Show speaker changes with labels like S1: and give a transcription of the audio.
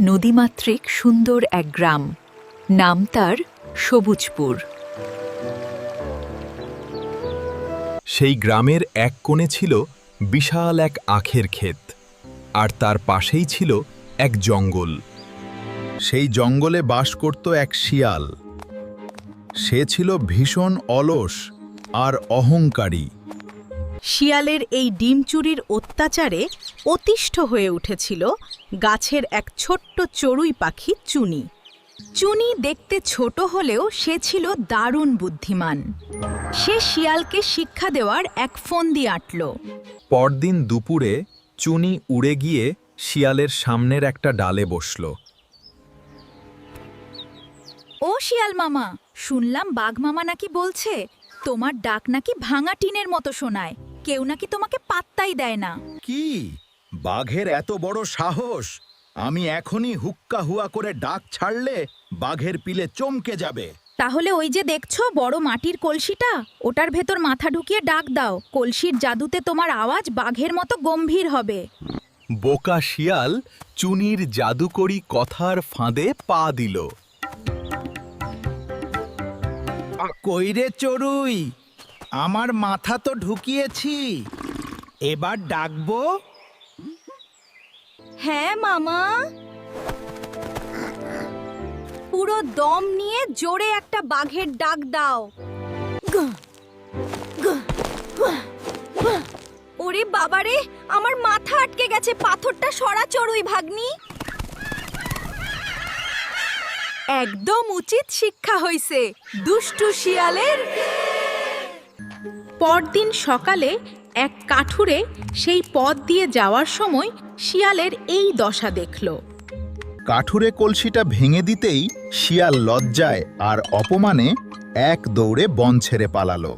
S1: নদীমাতৃক সুন্দর এক গ্রাম, নাম তার সবুজপুর।
S2: সেই গ্রামের এক কোণে ছিল বিশাল এক আখের ক্ষেত, আর তার পাশেই ছিল এক জঙ্গল। সেই জঙ্গলে বাস করত এক শিয়াল। সে ছিল ভীষণ অলস আর অহংকারী।
S3: শিয়ালের এই ডিম চুরির অত্যাচারে অতিষ্ঠ হয়ে উঠেছিল গাছের এক ছোট্ট চড়ুই পাখি চুনি। চুনি দেখতে ছোট হলেও সে ছিল দারুণ বুদ্ধিমান। সে শিয়ালকে শিক্ষা দেওয়ার এক ফন্দি আঁটল।
S2: পরদিন দুপুরে চুনি উড়ে গিয়ে শিয়ালের সামনের একটা ডালে বসল।
S1: ও শিয়াল মামা, শুনলাম বাঘ মামা নাকি বলছে তোমার ডাক নাকি ভাঙা টিনের মতো শোনায়, কেউ নাকি তোমাকে পাত্তাই দেয় না।
S4: কি বাঘের এত বড় সাহস! আমি এখনই হুক্কা হুয়া করে ডাক ছাড়লে বাঘের পিলে চমকে যাবে।
S1: তাহলে ওই যে দেখছো বড় মাটির কলসিটা, ওটার ভেতর মাথা ঢুকিয়ে ডাক দাও। কলসির জাদুতে তোমার আওয়াজ বাঘের মতো গম্ভীর হবে।
S2: বোকা শিয়াল চুনির জাদুকরি কথার ফাঁদে পা দিল।
S4: কইরে চড়ুই, আমার মাথা তো ঢুকিয়েছি, এবার ডাকবো?
S1: হ্যাঁ মামা, পুরো দম নিয়ে জোরে একটা বাঘের ডাক দাও। ওরে বাবারে, আমার মাথা আটকে গেছে, পাথরটা সরা চড়ুই ভাগ্নি। একদম উচিত শিক্ষা হইছে দুষ্টু শিয়ালের।
S3: পরদিন সকালে এক কাঠুরে সেই পথ দিয়ে যাওয়ার সময় শিয়ালের এই দশা দেখল।
S4: কাঠুরে কলসিটা ভেঙে দিতেই শিয়াল লজ্জায় আর অপমানে এক দৌড়ে বন ছেড়ে পালালো।